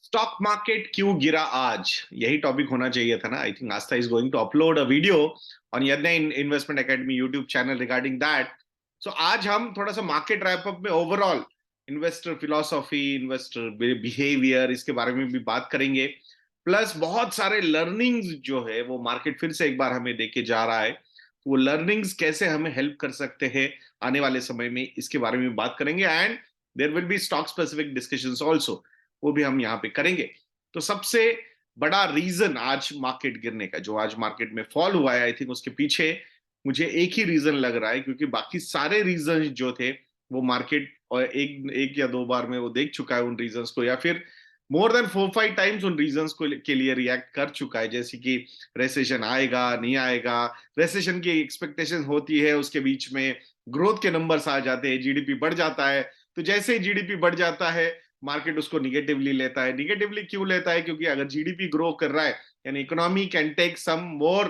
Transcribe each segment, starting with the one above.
Stock market क्यों गिरा आज, यही टॉपिक होना चाहिए था ना। I think Aastha is going to upload a video on Yagya investment academy YouTube channel regarding that. सो आज हम थोड़ा सा मार्केट रैप अप में overall investor philosophy, investor behavior, इसके बारे में भी बात करेंगे। प्लस बहुत सारे लर्निंग्स जो है वो मार्केट फिर से एक बार हमें देके जा रहा है, वो लर्निंग्स कैसे हमें हेल्प कर सकते हैं आने वाले समय में, इसके बारे में बात करेंगे। And there will be stock specific discussions also, वो भी हम यहाँ पे करेंगे। तो सबसे बड़ा रीजन आज मार्केट गिरने का, जो आज मार्केट में फॉल हुआ है, आई थिंक उसके पीछे मुझे एक ही रीजन लग रहा है, क्योंकि बाकी सारे रीजन जो थे वो मार्केट और एक एक या दो बार में वो देख चुका है उन रीजंस को, या फिर मोर देन 4-5 टाइम्स उन रीजंस को के लिए रिएक्ट कर चुका है। जैसे कि रेसेशन आएगा नहीं आएगा, रेसेशन की एक्सपेक्टेशन होती है, उसके बीच में ग्रोथ के नंबर्स आ जाते हैं, जीडीपी बढ़ जाता है। तो जैसे ही जीडीपी बढ़ जाता है मार्केट उसको निगेटिवली लेता है। निगेटिवली क्यों लेता है? क्योंकि अगर जीडीपी ग्रो कर रहा है यानी economy can take some more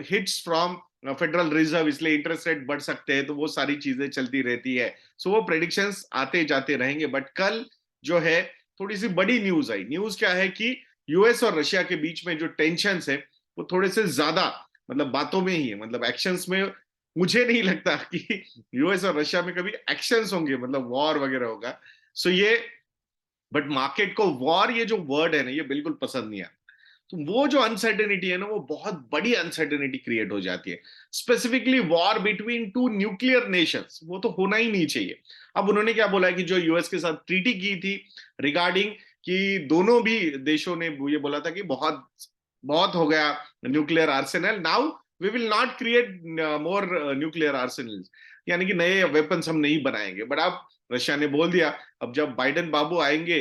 hits from Federal Reserve, इसलिए इंटरेस्ट रेट बढ़ सकते हैं, तो वो सारी चीजें चलती रहती है। सो वो प्रेडिक्शंस आते जाते रहेंगे। बट कल जो है थोड़ी सी बड़ी न्यूज आई। न्यूज क्या है कि यूएस और रशिया के बीच में जो टेंशन है वो थोड़े से ज्यादा, मतलब बातों में ही है, मतलब एक्शंस में मुझे नहीं लगता कि यूएस और रशिया में कभी एक्शंस होंगे, मतलब वॉर वगैरह होगा। सो ये, बट मार्केट को वॉर, ये जो वर्ड है ना, ये बिल्कुल पसंद नहीं आता। तो वो जो अनसर्टेनिटी है ना, वो बहुत बड़ी अनसर्टेनिटी क्रिएट हो जाती है। Specifically war between two nuclear Nations, वो तो होना ही नहीं चाहिए। अब उन्होंने क्या बोला है कि जो यूएस के साथ ट्रीटी की थी रिगार्डिंग, कि दोनों भी देशों ने ये बोला था कि बहुत बहुत हो गया nuclear arsenal, now we will not create more nuclear arsenal, यानी कि नए वेपन्स हम नहीं बनाएंगे। बट अब रशिया ने बोल दिया, अब जब बाइडेन बाबू आएंगे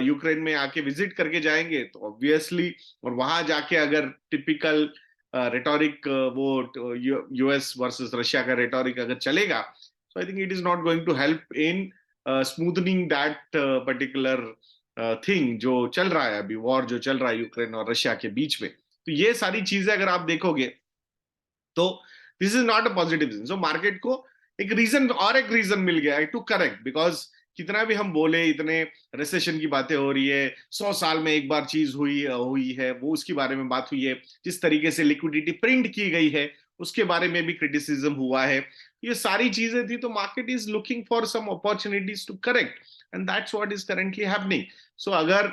यूक्रेन में, आके विजिट करके जाएंगे, तो ऑब्वियसली, और वहां जाके अगर टिपिकल रेटोरिक वो यूएस वर्सेस रशिया का रेटोरिक अगर चलेगा, so I think it is not going to help in smoothening that particular thing जो चल रहा है अभी, वॉर जो चल रहा है यूक्रेन और रशिया के बीच में। तो ये सारी चीजें अगर आप देखोगे तो this is not a positive reason. So market को एक रीजन, और एक रीजन मिल गया है टू करेक्ट, बिकॉज कितना भी हम बोले, इतने रिसेशन की बातें हो रही है, 100 साल में एक बार चीज हुई हुई है, वो उसके बारे में बात हुई है। जिस तरीके से लिक्विडिटी प्रिंट की गई है उसके बारे में भी क्रिटिसिज्म हुआ है। ये सारी चीजें थी, तो market is looking for some opportunities to correct, and that's what is currently happening. So अगर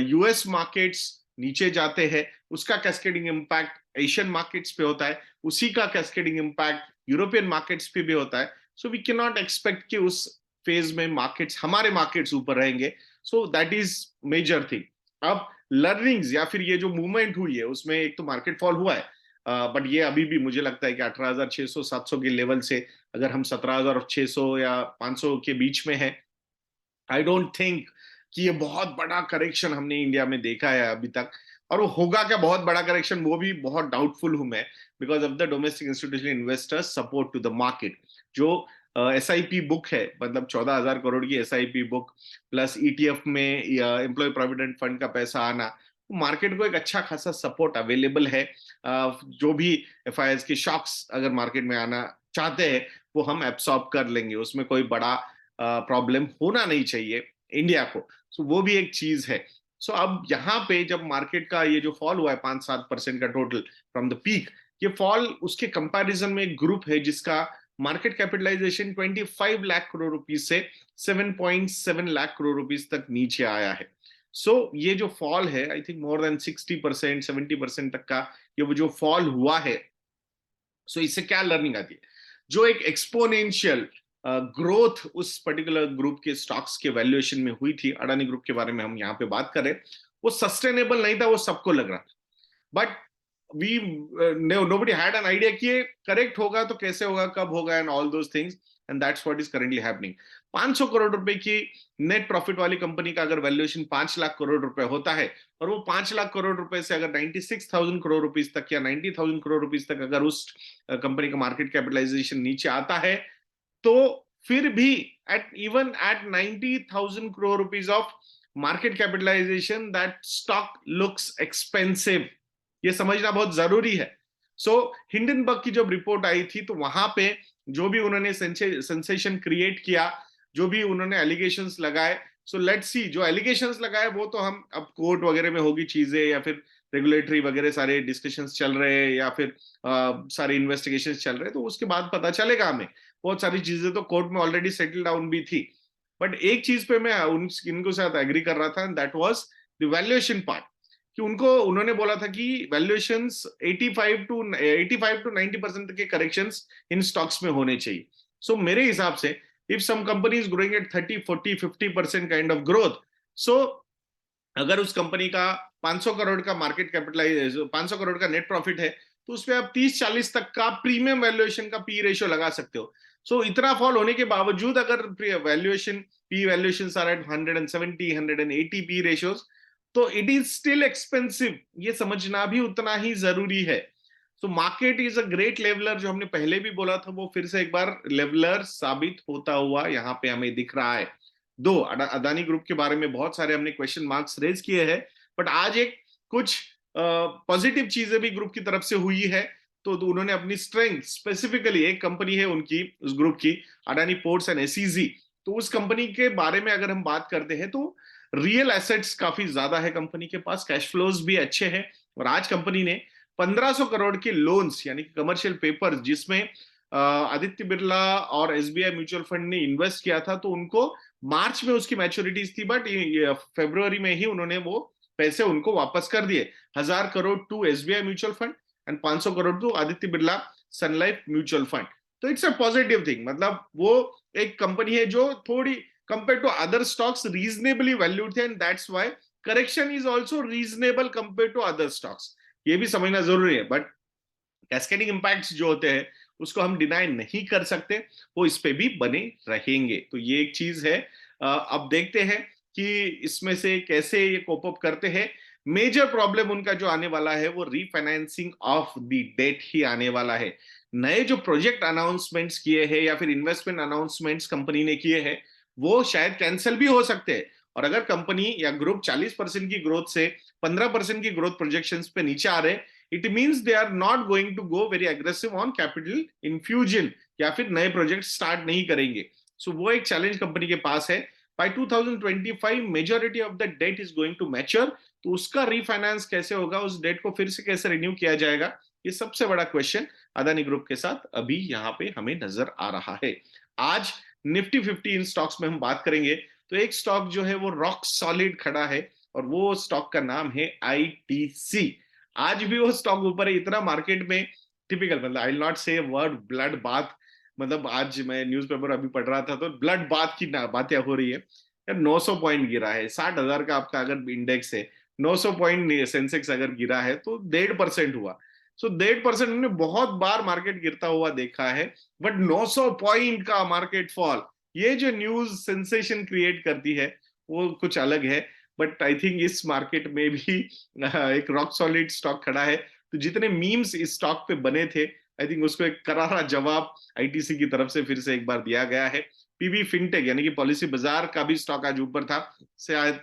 यूएस मार्केट्स नीचे जाते हैं, उसका कैस्केडिंग इम्पैक्ट एशियन मार्केट्स पे होता है, उसी का कैस्केडिंग इम्पैक्ट यूरोपियन मार्केट्स पे भी होता है। So we can not expect कि उस फेज में मार्केट्स, हमारे मार्केट्स ऊपर रहेंगे। So that is major thing. अब लर्निंग्स या फिर ये जो मूवमेंट हुई है उसमें एक तो मार्केट फॉल हुआ है, बट ये अभी भी मुझे लगता है कि 18,600-700 के लेवल से अगर हम 17,600 या 500 के बीच में है, आई डोंट थिंक कि ये बहुत बड़ा करेक्शन हमने इंडिया में देखा है अभी तक। और वो होगा क्या बहुत बड़ा करेक्शन, वो भी बहुत डाउटफुल हूं मैं, because of the domestic institutional investors support to the market. जो एसआईपी बुक है, मतलब 14,000 करोड़ की एसआईपी बुक, प्लस ईटीएफ में एम्प्लॉय प्रोविडेंट फंड का पैसा आना, मार्केट को एक अच्छा खासा सपोर्ट अवेलेबल है। जो भी एफआईआईज के शॉक्स अगर मार्केट में आना चाहते हैं वो हम एब्सॉर्ब कर लेंगे, उसमें कोई बड़ा प्रॉब्लम होना नहीं चाहिए इंडिया को। सो वो भी एक चीज है। सो अब यहाँ पे जब मार्केट का ये जो फॉल हुआ है 5-7% का टोटल फ्रॉम द पीक, ये फॉल उसके कंपैरिजन में एक ग्रुप है जिसका market capitalization 25 lakh crore rupees से 7.7 लाख करोड़ रुपीज तक नीचे आया है। सो ये जो फॉल है, आई थिंक मोर देन 60%, 70% तक का ये वो जो फॉल हुआ है। सो इससे क्या लर्निंग आती है? जो एक एक्सपोनेंशियल ग्रोथ उस पर्टिकुलर ग्रुप के स्टॉक्स के वैल्यूएशन में हुई थी, अडानी ग्रुप के बारे में हम यहाँ पे बात करें, वो सस्टेनेबल नहीं था, वो सबको लग रहा था। But we nobody had an idea कि ये करेक्ट होगा तो कैसे होगा, कब होगा, and all those things, and that's what is currently happening. 500 crore रुपए की नेट प्रॉफिट वाली कंपनी का अगर वैल्यूएशन 5 लाख करोड़ रुपए होता है, और वो 5 लाख करोड़ रुपए से अगर 96,000 करोड़ रुपीज तक या 90,000 करोड़ रुपीज तक अगर उस कंपनी का मार्केट कैपिटलाइजेशन नीचे आता है, तो फिर भी at even at 90,000 crore rupees of market capitalization, that stock looks expensive. ये समझना बहुत जरूरी है। सो हिंडनबर्ग की जब रिपोर्ट आई थी, तो वहां पे जो भी उन्होंने सेंसेशन क्रिएट किया, जो भी उन्होंने एलिगेशंस लगाए, सो लेट्स सी, जो एलिगेशंस लगाए वो तो हम अब कोर्ट वगैरह में होगी चीजें, या फिर रेगुलेटरी वगैरह सारे डिस्कशंस चल रहे हैं, या फिर सारे इन्वेस्टिगेशंस चल रहे हैं, तो उसके बाद पता चलेगा हमें। बहुत सारी चीजें तो कोर्ट में ऑलरेडी सेटल डाउन भी थी। बट एक चीज पे मैं इनको साथ एग्री कर रहा था, that was the valuation part. कि उन्होंने बोला था कि वैल्यूएशंस 85 टू 90% के करेक्शंस इन स्टॉक्स में होने चाहिए। सो मेरे हिसाब से if some company is growing at 30, 40, 50% kind of growth, so अगर उस कंपनी का 500 करोड़ का मार्केट कैपिटलाइज 500 करोड़ का नेट प्रॉफिट है, तो उसपे आप 30-40 तक का प्रीमियम वैल्यूएशन का पी रेशियो लगा सकते हो। सो इतना फॉल होने के बावजूद अगर valuation P valuation are at 170, 180 P ratios, तो इट इज स्टिल एक्सपेंसिव, ये समझना भी उतना ही जरूरी है। So market is a great leveller, जो हमने पहले भी बोला था वो फिर से एक बार लेवलर साबित होता हुआ यहाँ पे हमें दिख रहा है। दो अदानी ग्रुप के बारे में बहुत सारे हमने क्वेश्चन मार्क्स रेज किए हैं, बट आज एक कुछ पॉजिटिव चीजें भी ग्रुप की तरफ से हुई है। तो उन्होंने अपनी स्ट्रेंथ, स्पेसिफिकली एक कंपनी है उनकी, उस ग्रुप की, अडानी पोर्ट्स एंड एसईजी, तो उस कंपनी के बारे में अगर हम बात करते हैं तो रियल एसेट्स काफी ज्यादा है कंपनी के पास, कैश फ्लोज भी अच्छे हैं। और आज कंपनी ने 1500 करोड़ के लोन्स यानी कि कमर्शियल पेपर, जिसमें आदित्य बिरला और एसबीआई म्यूचुअल फंड ने इन्वेस्ट किया था, तो उनको मार्च में उसकी मैच्योरिटीज थी, बट फरवरी में ही उन्होंने वो पैसे उनको वापस कर दिए। 1000 crore to SBI mutual fund and 500 crore to Aditya Birla sun life mutual fund. तो इट्स अ पॉजिटिव थिंग, मतलब वो एक कंपनी है जो थोड़ी compare to other stocks reasonably valued थे, and that's why correction is also reasonable compare to other stocks. ये भी समझना जरूरी है। बट कैस्केडिंग इंपैक्ट्स जो होते हैं उसको हम डिनाई नहीं कर सकते, वो इस पे भी बने रहेंगे। तो ये एक चीज है। अब देखते हैं कि इसमें से कैसे ये कोप अप करते हैं। मेजर प्रॉब्लम उनका जो आने वाला है वो रीफाइनेंसिंग ऑफ द डेट ही आने वाला है। नए जो प्रोजेक्ट अनाउंसमेंट्स किए हैं या फिर इन्वेस्टमेंट अनाउंसमेंट्स कंपनी ने किए हैं, वो शायद कैंसिल भी हो सकते हैं। और अगर कंपनी या ग्रुप 40% की ग्रोथ से 15% की ग्रोथ प्रोजेक्शंस पे नीचे आ रहे, it means they are not going to go very aggressive on capital infusion, या फिर नए प्रोजेक्ट स्टार्ट नहीं करेंगे। सो वो एक चैलेंज कंपनी के पास है। By 2025 majority of the debt is going to mature, तो उसका रीफाइनेंस कैसे होगा, उस डेट को फिर से कैसे रिन्यू किया जाएगा, ये सबसे बड़ा क्वेश्चन अदानी ग्रुप के साथ अभी यहाँ पे हमें नजर आ रहा है। आज निफ्टी 50 इन स्टॉक्स में हम बात करेंगे, तो एक स्टॉक जो है वो रॉक सॉलिड खड़ा है, और वो स्टॉक का नाम है आईटीसी। आज भी वो स्टॉक ऊपर है, इतना मार्केट में टिपिकल, मतलब आई विल नॉट से वर्ड ब्लड बाथ, मतलब आज मैं न्यूज़पेपर अभी पढ़ रहा था तो ब्लड बाथ की बातें हो रही है यार। 900 पॉइंट गिरा है, 60,000 का आपका अगर इंडेक्स है, 900 पॉइंट सेंसेक्स अगर गिरा है तो 1.5% हुआ। सो 1.5% हमने बहुत बार मार्केट गिरता हुआ देखा है, बट 900 पॉइंट का मार्केट फॉल, ये जो न्यूज सेंसेशन क्रिएट करती है वो कुछ अलग है। बट आई थिंक इस मार्केट में भी एक रॉक सॉलिड स्टॉक खड़ा है। तो जितने मीम्स इस स्टॉक पे बने थे, आई थिंक उसको एक करारा जवाब आईटीसी की तरफ से फिर से एक बार दिया गया है। पीबी फिनटेक यानी कि पॉलिसी बाजार का भी स्टॉक आज ऊपर था। शायद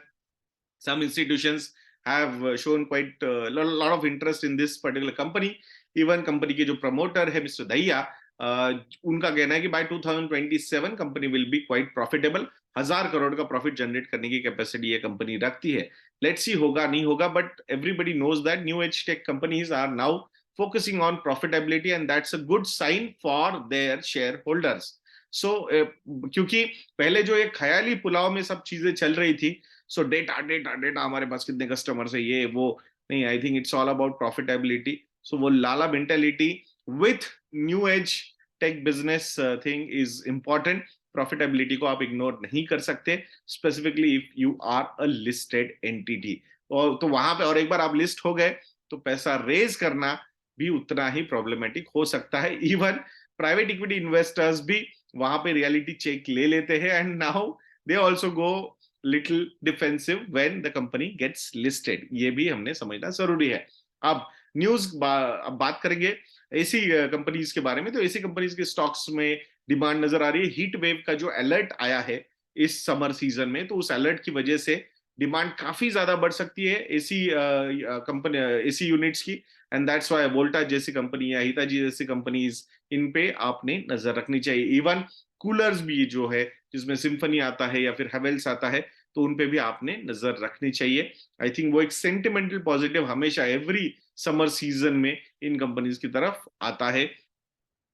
some institutions have shown quite lot of interest in this particular company. Even company के जो प्रमोटर है मिस्टर दहिया, उनका कहना है कि by 2027 company will be quite profitable. 1000 crore का प्रॉफिट जनरेट करने की कैपेसिटी ये कंपनी रखती है। लेट्स सी होगा नहीं होगा, but everybody knows that new age tech companies are now focusing on profitability, and that's a good sign for their share holders. सो क्योंकि पहले जो एक ख्याली पुलाव में सब चीजें चल रही थी, सो डेटा डेटा डेटा, हमारे पास कितने कस्टमर्स है, ये वो नहीं, I think it's all about profitability. So वो lala mentality with new age tech business thing is important. Profitability को आप इग्नोर नहीं कर सकते, specifically if you are a listed entity. और तो वहां पे, और एक बार आप लिस्ट हो गए तो पैसा रेज करना भी उतना ही प्रॉब्लमेटिक हो सकता है। इवन प्राइवेट इक्विटी इन्वेस्टर्स भी वहां पे रियलिटी चेक ले लेते हैं, and now they also go little defensive when the company gets listed. ये भी हमने समझना जरूरी है। अब अब बात करेंगे एसी कंपनीज के बारे में। तो एसी कंपनीज के स्टॉक्स में डिमांड नजर आ रही है। हीट वेव का जो अलर्ट आया है इस समर सीजन में, तो उस अलर्ट की वजह से डिमांड काफी ज्यादा बढ़ सकती है एसी कंपनी, एसी यूनिट्स की। एंड दैट्स व्हाई वोल्टास जैसी कंपनी या हिताची जैसी कंपनीज, इन पे आपने नजर रखनी चाहिए। इवन कूलर्स भी जो है, जिसमें सिम्फनी आता है या फिर हेवेल्स आता है, तो उन पे भी आपने नजर रखनी चाहिए। आई थिंक वो एक सेंटिमेंटल पॉजिटिव हमेशा एवरी समर सीजन में इन कंपनीज की तरफ आता है।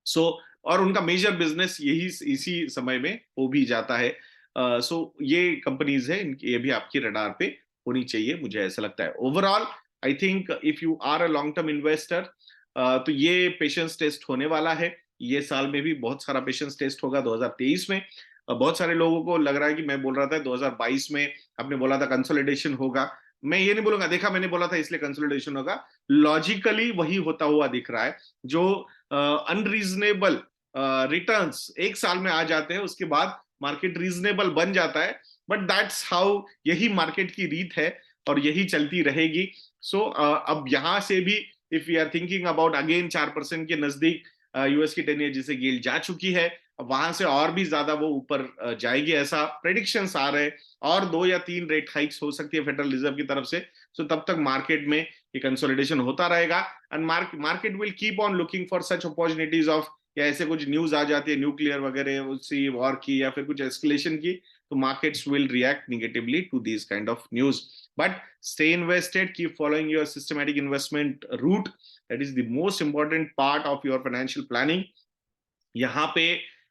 सो और उनका मेजर बिजनेस यही इसी समय में हो भी जाता है। सो ये कंपनीज है, ये भी आपकी रडार पे होनी चाहिए, मुझे ऐसा लगता है। Overall I think if you are a long term investor, तो ये पेशेंस टेस्ट होने वाला है। ये साल में भी बहुत सारा पेशेंस टेस्ट होगा 2023 में। बहुत सारे लोगों को लग रहा है कि मैं बोल रहा था 2022 में, आपने बोला था कंसोलिडेशन होगा। मैं ये नहीं बोलूंगा देखा मैंने बोला था इसलिए कंसोलिडेशन होगा, लॉजिकली वही होता हुआ दिख रहा है। जो अनरीजनेबल रिटर्न्स एक साल में आ जाते हैं, उसके बाद मार्केट रीजनेबल बन जाता है। बट दैट्स हाउ, यही मार्केट की रीत है और यही चलती रहेगी। सो अब यहां से भी if you are thinking about again 4% के नजदीक यूएस की 10 ईयर जिसे गेल जा चुकी है, वहां से और भी ज्यादा वो ऊपर जाएगी ऐसा प्रेडिक्शंस आ रहे हैं। और 2 या 3 रेट हाइक्स हो सकती है फेडरल रिजर्व की तरफ से। सो तब तक मार्केट में ये कंसोलिडेशन होता रहेगा and market will keep on looking for such opportunities of, या ऐसे कुछ न्यूज आ जाती है न्यूक्लियर वगैरह उसी वॉर की या फिर कुछ एस्केलेशन की, तो markets will react negatively to this kind of news. But stay invested, keep following your systematic investment route, that is the most important part of your financial planning. यहाँ पे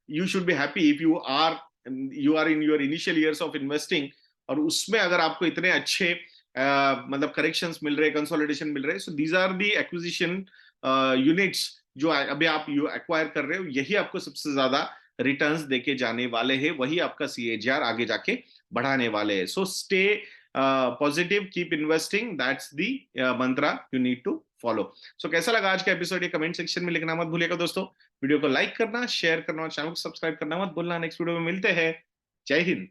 you should be happy if you are in your initial years of investing, और उसमें अगर आपको इतने अच्छे मतलब corrections मिल रहे, कंसोलिडेशन मिल रहे, so these are the acquisition units जो अभी आप यू एक्वायर कर रहे हो, यही आपको सबसे ज्यादा रिटर्न्स देके जाने वाले हैं, वही आपका सीएजीआर आगे जाके बढ़ाने वाले हैं। So stay positive, keep investing, that's the mantra you need to follow. So कैसा लगा आज का एपिसोड, ये कमेंट सेक्शन में लिखना मत भूलिएगा दोस्तों। वीडियो को लाइक करना, शेयर करना और चैनल को सब्सक्राइब करना मत भूलना। नेक्स्ट वीडियो में मिलते हैं। जय हिंद।